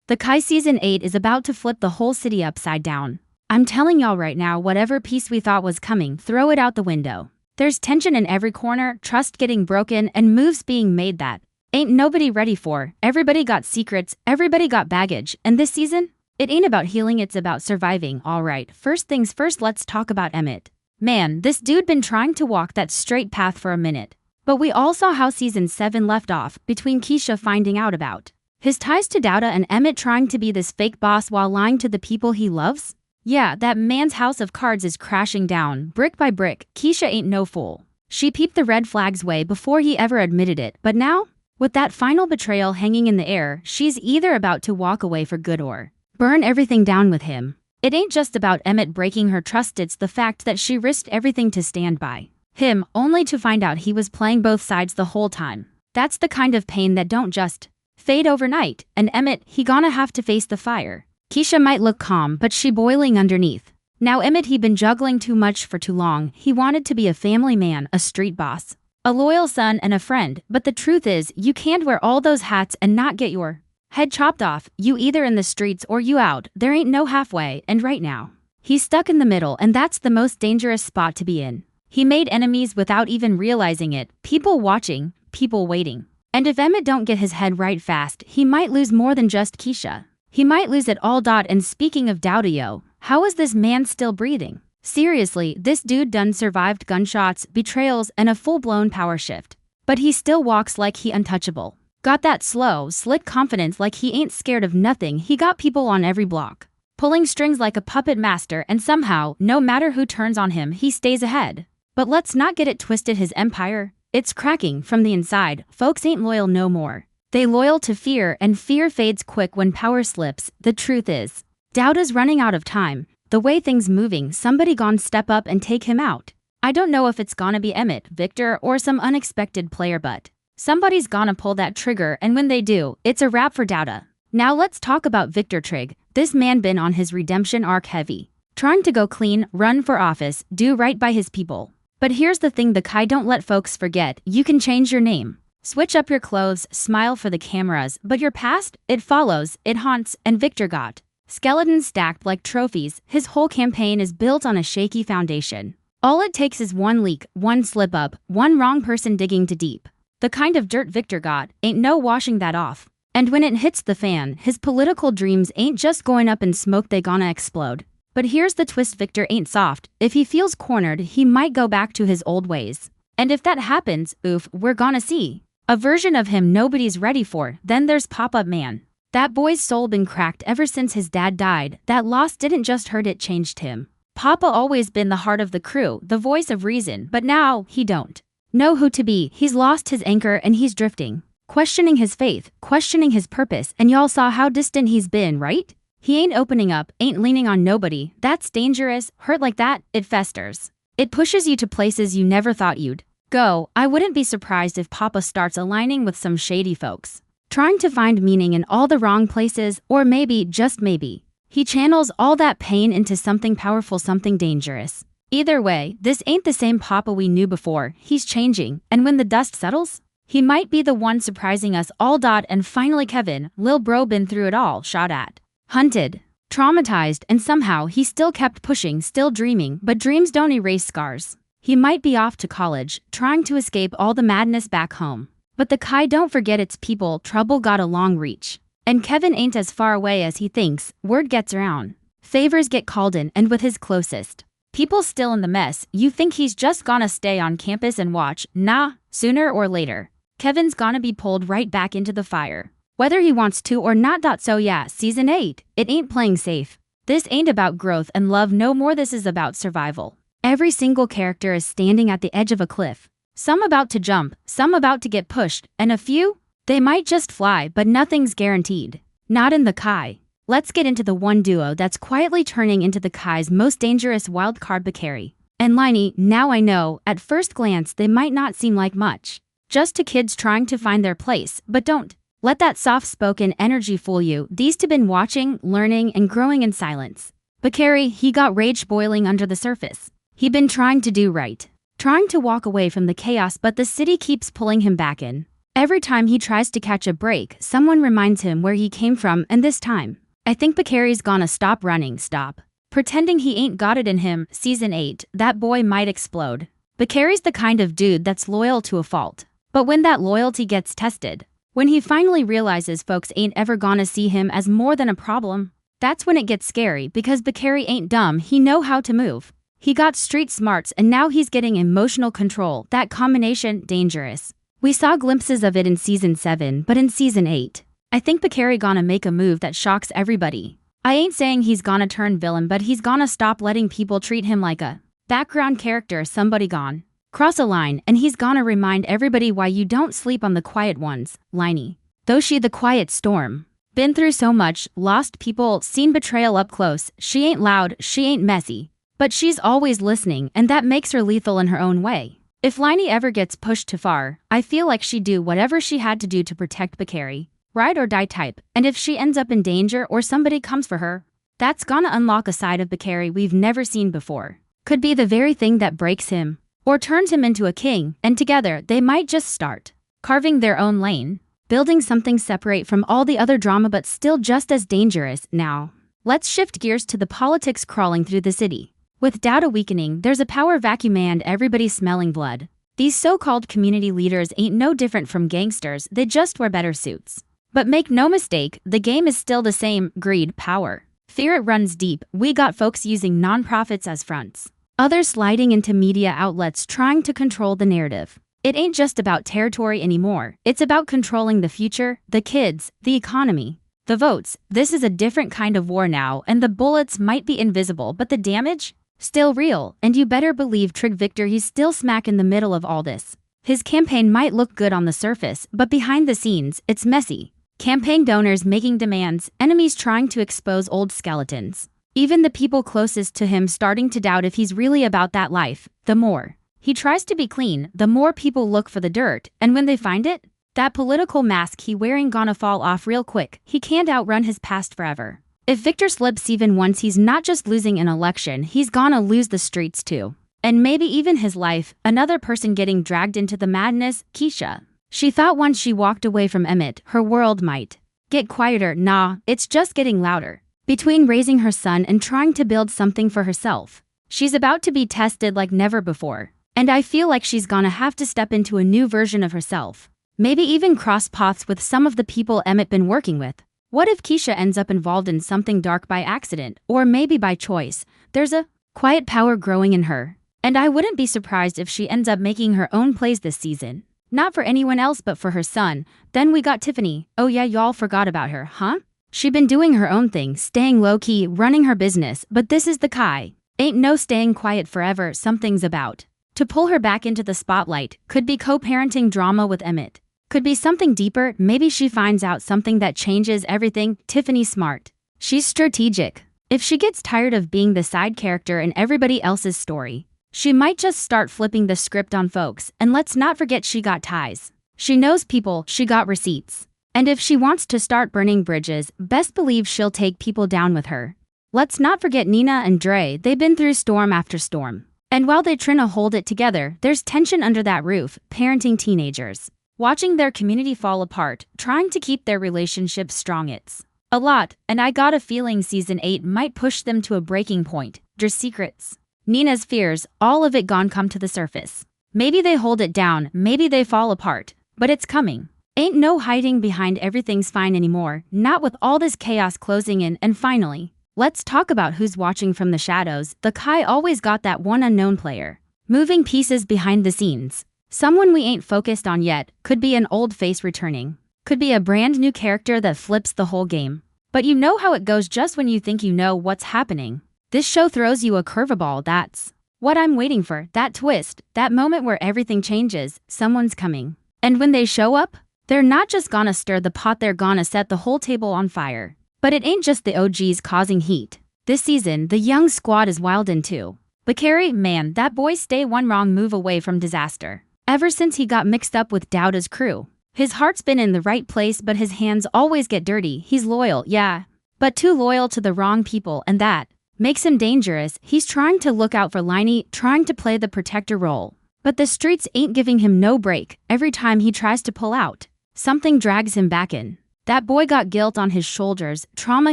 The Kai Season 8 is about to flip the whole city upside down. I'm telling y'all right now, whatever peace we thought was coming, throw it out the window. There's tension in every corner, trust getting broken, and moves being made that ain't nobody ready for. Everybody got secrets, everybody got baggage, and this season? It ain't about healing, it's about surviving. Alright, first things first, let's talk about Emmett. Man, this dude been trying to walk that straight path for a minute. But we all saw how Season 7 left off, between Keisha finding out about his ties to Doubtah and Emmett trying to be this fake boss while lying to the people he loves. Yeah, that man's house of cards is crashing down, brick by brick. Keisha ain't no fool. She peeped the red flags way before he ever admitted it, but now, with that final betrayal hanging in the air, she's either about to walk away for good or burn everything down with him. It ain't just about Emmett breaking her trust, it's the fact that she risked everything to stand by him, only to find out he was playing both sides the whole time. That's the kind of pain that don't just fade overnight, and Emmett, he gonna have to face the fire. Keisha might look calm, but she boiling underneath. Now Emmett, he been juggling too much for too long. He wanted to be a family man, a street boss, a loyal son, and a friend, but the truth is, you can't wear all those hats and not get your head chopped off. You either in the streets or you out. There ain't no halfway, and right now, he's stuck in the middle, and that's the most dangerous spot to be in. He made enemies without even realizing it, people watching, people waiting. And if Emmett don't get his head right fast, he might lose more than just Keisha. He might lose it all. And speaking of Doubtah, yo, how is this man still breathing? Seriously, this dude done survived gunshots, betrayals, and a full-blown power shift. But he still walks like he untouchable. Got that slow, slick confidence like he ain't scared of nothing. He got people on every block, pulling strings like a puppet master, and somehow, no matter who turns on him, he stays ahead. But let's not get it twisted, his empire, it's cracking from the inside. Folks ain't loyal no more. They loyal to fear, and fear fades quick when power slips. The truth is, Doubtah's running out of time. The way things moving, somebody gon' step up and take him out. I don't know if it's gonna be Emmett, Victor, or some unexpected player, but somebody's gonna pull that trigger, and when they do, it's a wrap for Doubtah. Now let's talk about Victor Trigg. This man been on his redemption arc heavy, trying to go clean, run for office, do right by his people. But here's the thing, the Kai don't let folks forget, you can change your name, switch up your clothes, smile for the cameras, but your past, it follows, it haunts, and Victor got skeletons stacked like trophies. His whole campaign is built on a shaky foundation. All it takes is one leak, one slip up, one wrong person digging too deep. The kind of dirt Victor got, ain't no washing that off. And when it hits the fan, his political dreams ain't just going up in smoke, they gonna explode. But here's the twist, Victor ain't soft. If he feels cornered, he might go back to his old ways. And if that happens, oof, we're gonna see a version of him nobody's ready for. Then there's Pop-Up Man. That boy's soul been cracked ever since his dad died. That loss didn't just hurt, it changed him. Papa always been the heart of the crew, the voice of reason, but now, he don't know who to be. He's lost his anchor and he's drifting, questioning his faith, questioning his purpose, and y'all saw how distant he's been, right? He ain't opening up, ain't leaning on nobody. That's dangerous. Hurt like that, it festers. It pushes you to places you never thought you'd go. I wouldn't be surprised if Papa starts aligning with some shady folks, trying to find meaning in all the wrong places, or maybe, just maybe, he channels all that pain into something powerful, something dangerous. Either way, this ain't the same Papa we knew before. He's changing, and when the dust settles, he might be the one surprising us all. And finally Kevin, lil bro been through it all, shot at, hunted, traumatized, and somehow he still kept pushing, still dreaming, but dreams don't erase scars. He might be off to college, trying to escape all the madness back home. But the Kai don't forget its people, trouble got a long reach. And Kevin ain't as far away as he thinks. Word gets around, favors get called in, and with his closest people still in the mess, you think he's just gonna stay on campus and watch. Nah, sooner or later, Kevin's gonna be pulled right back into the fire, whether he wants to or not. So yeah, Season 8, it ain't playing safe. This ain't about growth and love no more, this is about survival. Every single character is standing at the edge of a cliff. Some about to jump, some about to get pushed, and a few, they might just fly, but nothing's guaranteed. Not in the Kai. Let's get into the one duo that's quietly turning into the Kai's most dangerous wildcard, Bakary and Liney. Now I know, at first glance they might not seem like much, just two kids trying to find their place, but don't let that soft-spoken energy fool you. These two been watching, learning, and growing in silence. Bakary, he got rage boiling under the surface. He been trying to do right, trying to walk away from the chaos, but the city keeps pulling him back in. Every time he tries to catch a break, someone reminds him where he came from, and this time, I think Bakari's gonna stop running, stop pretending he ain't got it in him. Season 8, that boy might explode. Bakari's the kind of dude that's loyal to a fault. But when that loyalty gets tested, when he finally realizes folks ain't ever gonna see him as more than a problem, that's when it gets scary because Bakari ain't dumb, he know how to move. He got street smarts and now he's getting emotional control, that combination, dangerous. We saw glimpses of it in Season 7, but in Season 8, I think Bakari gonna make a move that shocks everybody. I ain't saying he's gonna turn villain, but he's gonna stop letting people treat him like a background character, somebody gone cross a line, and he's gonna remind everybody why you don't sleep on the quiet ones. Liney, though she the quiet storm, been through so much, lost people, seen betrayal up close, she ain't loud, she ain't messy, but she's always listening, and that makes her lethal in her own way. If Liney ever gets pushed too far, I feel like she'd do whatever she had to do to protect Bakari. Ride or die type, and if she ends up in danger or somebody comes for her, that's gonna unlock a side of Bakari we've never seen before. Could be the very thing that breaks him, or turns him into a king, and together they might just start carving their own lane, building something separate from all the other drama but still just as dangerous. Now, let's shift gears to the politics crawling through the city. With Dowda weakening, there's a power vacuum and everybody's smelling blood. These so-called community leaders ain't no different from gangsters, they just wear better suits. But make no mistake, the game is still the same: greed, power, fear. It runs deep. We got folks using nonprofits as fronts, others sliding into media outlets trying to control the narrative. It ain't just about territory anymore, it's about controlling the future, the kids, the economy, the votes. This is a different kind of war now, and the bullets might be invisible, but the damage? Still real, and you better believe Trig Victor, he's still smack in the middle of all this. His campaign might look good on the surface, but behind the scenes, it's messy. Campaign donors making demands, enemies trying to expose old skeletons. Even the people closest to him starting to doubt if he's really about that life. The more he tries to be clean, the more people look for the dirt, and when they find it, that political mask he wearing gonna fall off real quick. He can't outrun his past forever. If Victor slips even once, he's not just losing an election, he's gonna lose the streets too. And maybe even his life. Another person getting dragged into the madness, Keisha. She thought once she walked away from Emmett, her world might get quieter. Nah, it's just getting louder. Between raising her son and trying to build something for herself, she's about to be tested like never before. And I feel like she's gonna have to step into a new version of herself. Maybe even cross paths with some of the people Emmett been working with. What if Keisha ends up involved in something dark by accident, or maybe by choice? There's a quiet power growing in her. And I wouldn't be surprised if she ends up making her own plays this season. Not for anyone else but for her son. Then we got Tiffany. Oh yeah, y'all forgot about her, huh? She been doing her own thing, staying low-key, running her business, but this is the Kai. Ain't no staying quiet forever, something's about to pull her back into the spotlight. Could be co-parenting drama with Emmett. Could be something deeper, maybe she finds out something that changes everything. Tiffany's smart. She's strategic. If she gets tired of being the side character in everybody else's story, she might just start flipping the script on folks. And let's not forget she got ties. She knows people, she got receipts. And if she wants to start burning bridges, best believe she'll take people down with her. Let's not forget Nina and Dre, they've been through storm after storm. And while they try to hold it together, there's tension under that roof, parenting teenagers, watching their community fall apart, trying to keep their relationships strong. It's a lot, and I got a feeling Season 8 might push them to a breaking point. Dre's secrets, Nina's fears, all of it gone come to the surface. Maybe they hold it down, maybe they fall apart, but it's coming. Ain't no hiding behind everything's fine anymore, not with all this chaos closing in. And finally, let's talk about who's watching from the shadows. The Kai always got that one unknown player, moving pieces behind the scenes. Someone we ain't focused on yet. Could be an old face returning. Could be a brand new character that flips the whole game. But you know how it goes just when you think you know what's happening. This show throws you a curveball. That's what I'm waiting for. That twist, that moment where everything changes. Someone's coming. And when they show up, they're not just gonna stir the pot, they're gonna set the whole table on fire. But it ain't just the OGs causing heat. This season, the young squad is wildin' too. Bakari, man, that boy stay one wrong move away from disaster. Ever since he got mixed up with Dowda's crew, his heart's been in the right place, but his hands always get dirty. He's loyal, yeah, but too loyal to the wrong people, and that makes him dangerous. He's trying to look out for Liney, trying to play the protector role. But the streets ain't giving him no break. Every time he tries to pull out, something drags him back in. That boy got guilt on his shoulders, trauma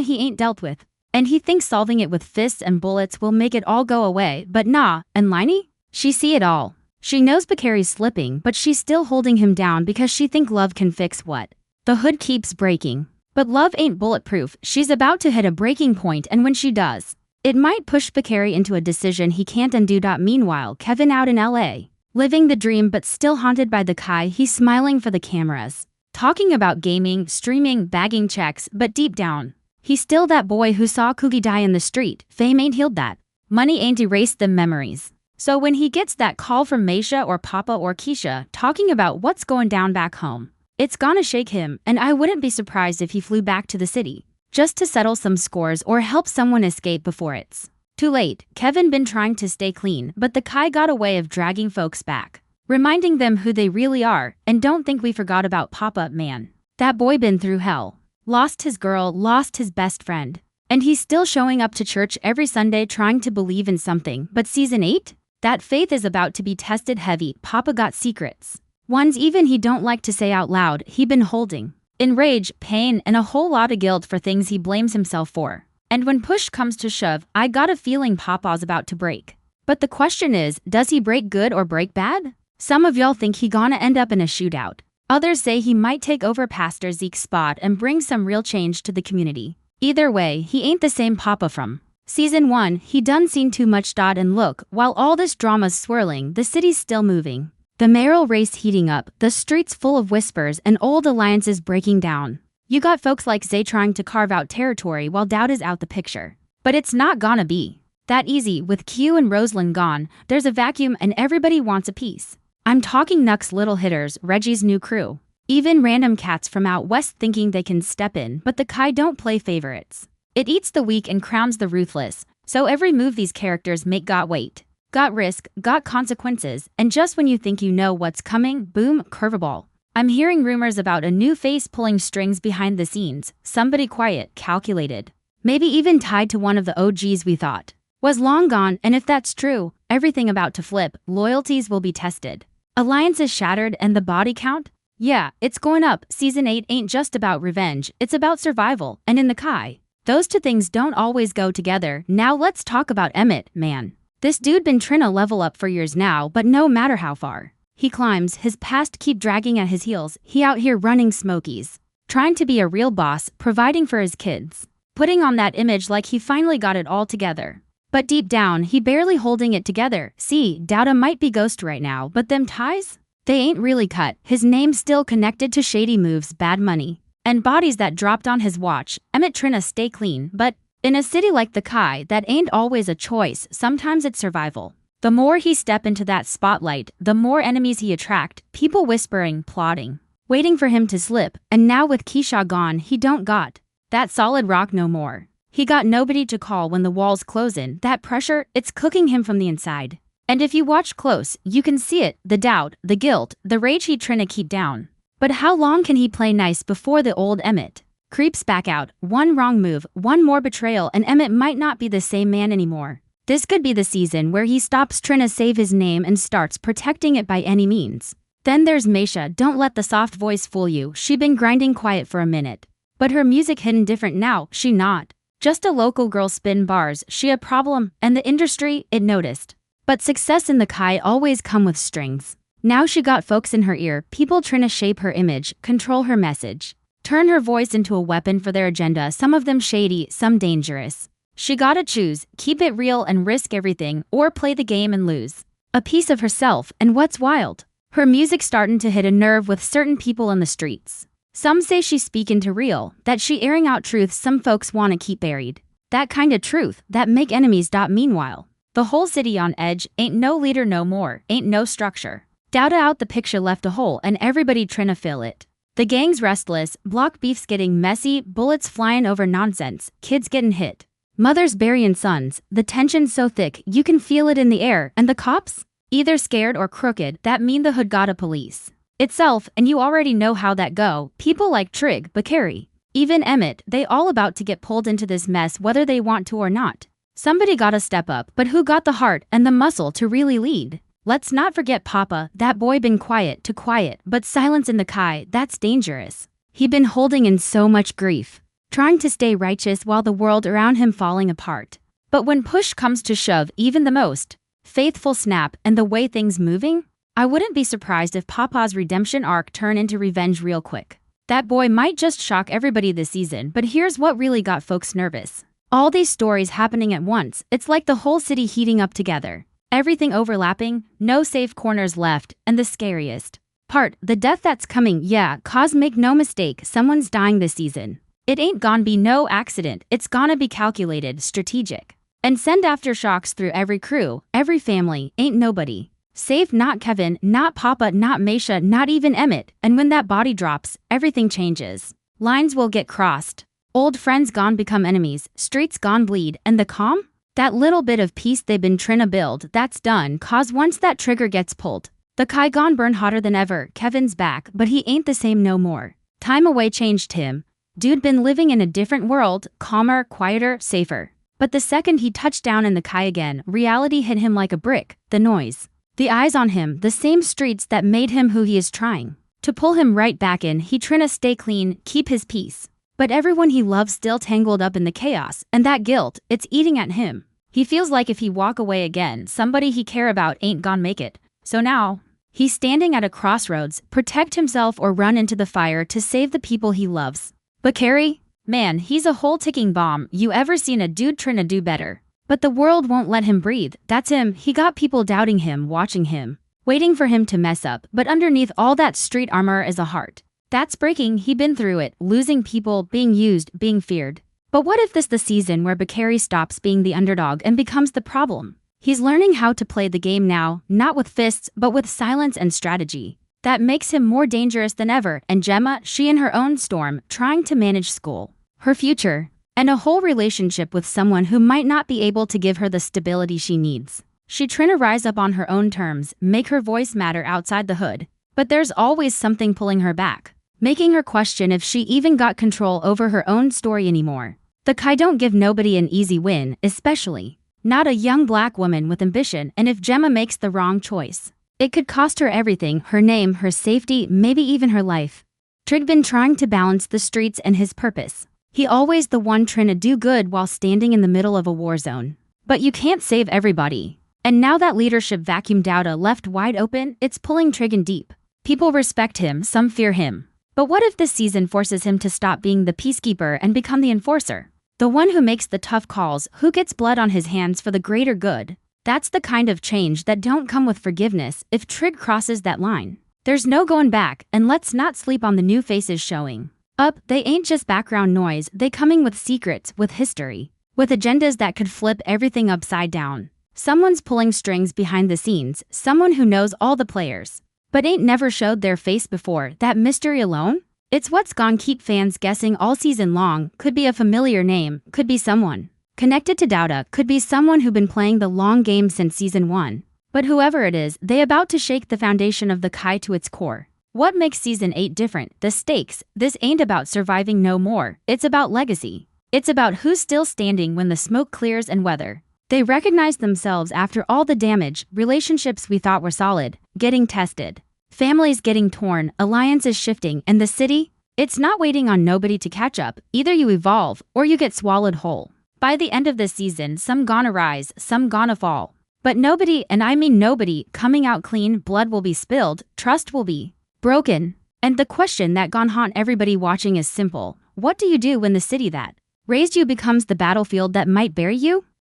he ain't dealt with. And he thinks solving it with fists and bullets will make it all go away, but nah. And Liney? She see it all. She knows Bakari's slipping, but she's still holding him down because she think love can fix what? The hood keeps breaking. But love ain't bulletproof. She's about to hit a breaking point, and when she does, it might push Bakari into a decision he can't undo. Meanwhile, Kevin out in LA, living the dream but still haunted by the Kai, he's smiling for the cameras, talking about gaming, streaming, bagging checks, but deep down, he's still that boy who saw Cookie die in the street. Fame ain't healed that. Money ain't erased them memories. So when he gets that call from Maisha or Papa or Keisha talking about what's going down back home, it's gonna shake him, and I wouldn't be surprised if he flew back to the city, just to settle some scores or help someone escape before it's too late. Kevin been trying to stay clean, but the Kai got a way of dragging folks back, reminding them who they really are, and don't think we forgot about Papa, man. That boy been through hell. Lost his girl, lost his best friend. And he's still showing up to church every Sunday trying to believe in something. But season 8? That faith is about to be tested heavy. Papa got secrets. Ones even he don't like to say out loud, he been holding. In rage, pain, and a whole lot of guilt for things he blames himself for. And when push comes to shove, I got a feeling Papa's about to break. But the question is, does he break good or break bad? Some of y'all think he gonna end up in a shootout. Others say he might take over Pastor Zeke's spot and bring some real change to the community. Either way, he ain't the same Papa from season 1. He done seen too much. And look, while all this drama's swirling, the city's still moving. The mayoral race heating up, the streets full of whispers and old alliances breaking down. You got folks like Zay trying to carve out territory while Dowd is out the picture. But it's not gonna be that easy. With Q and Rosalind gone, there's a vacuum and everybody wants a piece. I'm talking Nuck's little hitters, Reggie's new crew. Even random cats from out west thinking they can step in, but the Kai don't play favorites. It eats the weak and crowns the ruthless, so every move these characters make got weight, got risk, got consequences, and just when you think you know what's coming, boom, curveball. I'm hearing rumors about a new face pulling strings behind the scenes, somebody quiet, calculated, maybe even tied to one of the OGs we thought was long gone, and if that's true, everything about to flip, loyalties will be tested. Alliances shattered and the body count? Yeah, it's going up. Season 8 ain't just about revenge, it's about survival, and in the Kai, those two things don't always go together. Now let's talk about Emmett, man. This dude been trying to level up for years now, but no matter how far he climbs, his past keep dragging at his heels. He out here running Smokies, trying to be a real boss, providing for his kids, putting on that image like he finally got it all together. But deep down, he barely holding it together. See, Dowda might be ghost right now, but them ties? They ain't really cut. His name's still connected to shady moves, bad money, and bodies that dropped on his watch. Emmett tryna stay clean, but in a city like the Kai, that ain't always a choice. Sometimes it's survival. The more he step into that spotlight, the more enemies he attract, people whispering, plotting, waiting for him to slip. And now with Keisha gone, he don't got that solid rock no more. He got nobody to call when the walls close in. That pressure, it's cooking him from the inside. And if you watch close, you can see it, the doubt, the guilt, the rage he tryna keep down. But how long can he play nice before the old Emmett creeps back out? One wrong move, one more betrayal, and Emmett might not be the same man anymore. This could be the season where he stops trying to save his name and starts protecting it by any means. Then there's Maisha. Don't let the soft voice fool you. She been grinding quiet for a minute, but her music hidden different now. She not just a local girl spin bars. She a problem, and the industry, it noticed. But success in the Kai always come with strings. Now she got folks in her ear, people trying to shape her image, control her message, turn her voice into a weapon for their agenda. Some of them shady, some dangerous. She gotta choose, keep it real and risk everything, or play the game and lose a piece of herself. And what's wild? Her music starting to hit a nerve with certain people in the streets. Some say she's speaking to real, that she airing out truths some folks wanna keep buried. That kind of truth, that make enemies. Meanwhile, the whole city on edge, ain't no leader no more, ain't no structure. Dowda out the picture left a hole and everybody tryna fill it. The gang's restless, block beefs getting messy, bullets flying over nonsense, kids getting hit. Mothers burying sons, the tension so thick you can feel it in the air, and the cops? Either scared or crooked, that mean the hood got a police itself, and you already know how that go. People like Trig, Bakari, even Emmett, they all about to get pulled into this mess whether they want to or not. Somebody gotta step up, but who got the heart and the muscle to really lead? Let's not forget Papa, that boy been quiet to quiet, but silence in the Kai, that's dangerous. He been holding in so much grief, trying to stay righteous while the world around him falling apart. But when push comes to shove, even the most faithful snap and the way things moving, I wouldn't be surprised if Papa's redemption arc turn into revenge real quick. That boy might just shock everybody this season, but here's what really got folks nervous. All these stories happening at once, it's like the whole city heating up together. Everything overlapping, no safe corners left, and the scariest part, the death that's coming, yeah, cause make no mistake, someone's dying this season. It ain't gonna be no accident, it's gonna be calculated, strategic. And send aftershocks through every crew, every family, ain't nobody safe, not Kevin, not Papa, not Maisha, not even Emmett, and when that body drops, everything changes. Lines will get crossed. Old friends gone become enemies, streets gone bleed, and the calm? That little bit of peace they've been trying to build, that's done, cause once that trigger gets pulled, the Kai gone burn hotter than ever. Kevin's back, but he ain't the same no more. Time away changed him. Dude been living in a different world, calmer, quieter, safer. But the second he touched down in the Kai again, reality hit him like a brick, the noise. The eyes on him, the same streets that made him who he is trying to pull him right back in. He tryna stay clean, keep his peace. But everyone he loves still tangled up in the chaos, and that guilt, it's eating at him. He feels like if he walk away again, somebody he care about ain't gon' make it. So now, he's standing at a crossroads, protect himself or run into the fire to save the people he loves. But Carrie? Man, he's a whole ticking bomb. You ever seen a dude tryna do better? But the world won't let him breathe. That's him. He got people doubting him, watching him, waiting for him to mess up. But underneath all that street armor is a heart that's breaking. He been through it, losing people, being used, being feared. But what if this the season where Bakary stops being the underdog and becomes the problem? He's learning how to play the game now, not with fists, but with silence and strategy. That makes him more dangerous than ever. And Gemma, she in her own storm, trying to manage school, her future, and a whole relationship with someone who might not be able to give her the stability she needs. She trying to rise up on her own terms, make her voice matter outside the hood. But there's always something pulling her back, making her question if she even got control over her own story anymore. The Kai don't give nobody an easy win, especially not a young black woman with ambition, and if Gemma makes the wrong choice, it could cost her everything, her name, her safety, maybe even her life. Trig been trying to balance the streets and his purpose. He always the one trying to do good while standing in the middle of a war zone. But you can't save everybody. And now that leadership vacuum Douda left wide open, it's pulling Trig in deep. People respect him, some fear him. But what if this season forces him to stop being the peacekeeper and become the enforcer? The one who makes the tough calls, who gets blood on his hands for the greater good. That's the kind of change that don't come with forgiveness. If Trig crosses that line, there's no going back. And let's not sleep on the new faces showing up. They ain't just background noise, they coming with secrets, with history, with agendas that could flip everything upside down. Someone's pulling strings behind the scenes, someone who knows all the players, but ain't never showed their face before. That mystery alone? It's what's gonna keep fans guessing all season long. Could be a familiar name, could be someone connected to Douda, could be someone who been playing the long game since season 1. But whoever it is, they about to shake the foundation of the Kai to its core. What makes season 8 different? The stakes. This ain't about surviving no more, it's about legacy. It's about who's still standing when the smoke clears and whether they recognize themselves after all the damage. Relationships we thought were solid, getting tested. Families getting torn, alliances shifting, and the city? It's not waiting on nobody to catch up. Either you evolve, or you get swallowed whole. By the end of this season, some gonna rise, some gonna fall. But nobody, and I mean nobody, coming out clean. Blood will be spilled, trust will be broken. And the question that gon' haunt everybody watching is simple. What do you do when the city that raised you becomes the battlefield that might bury you?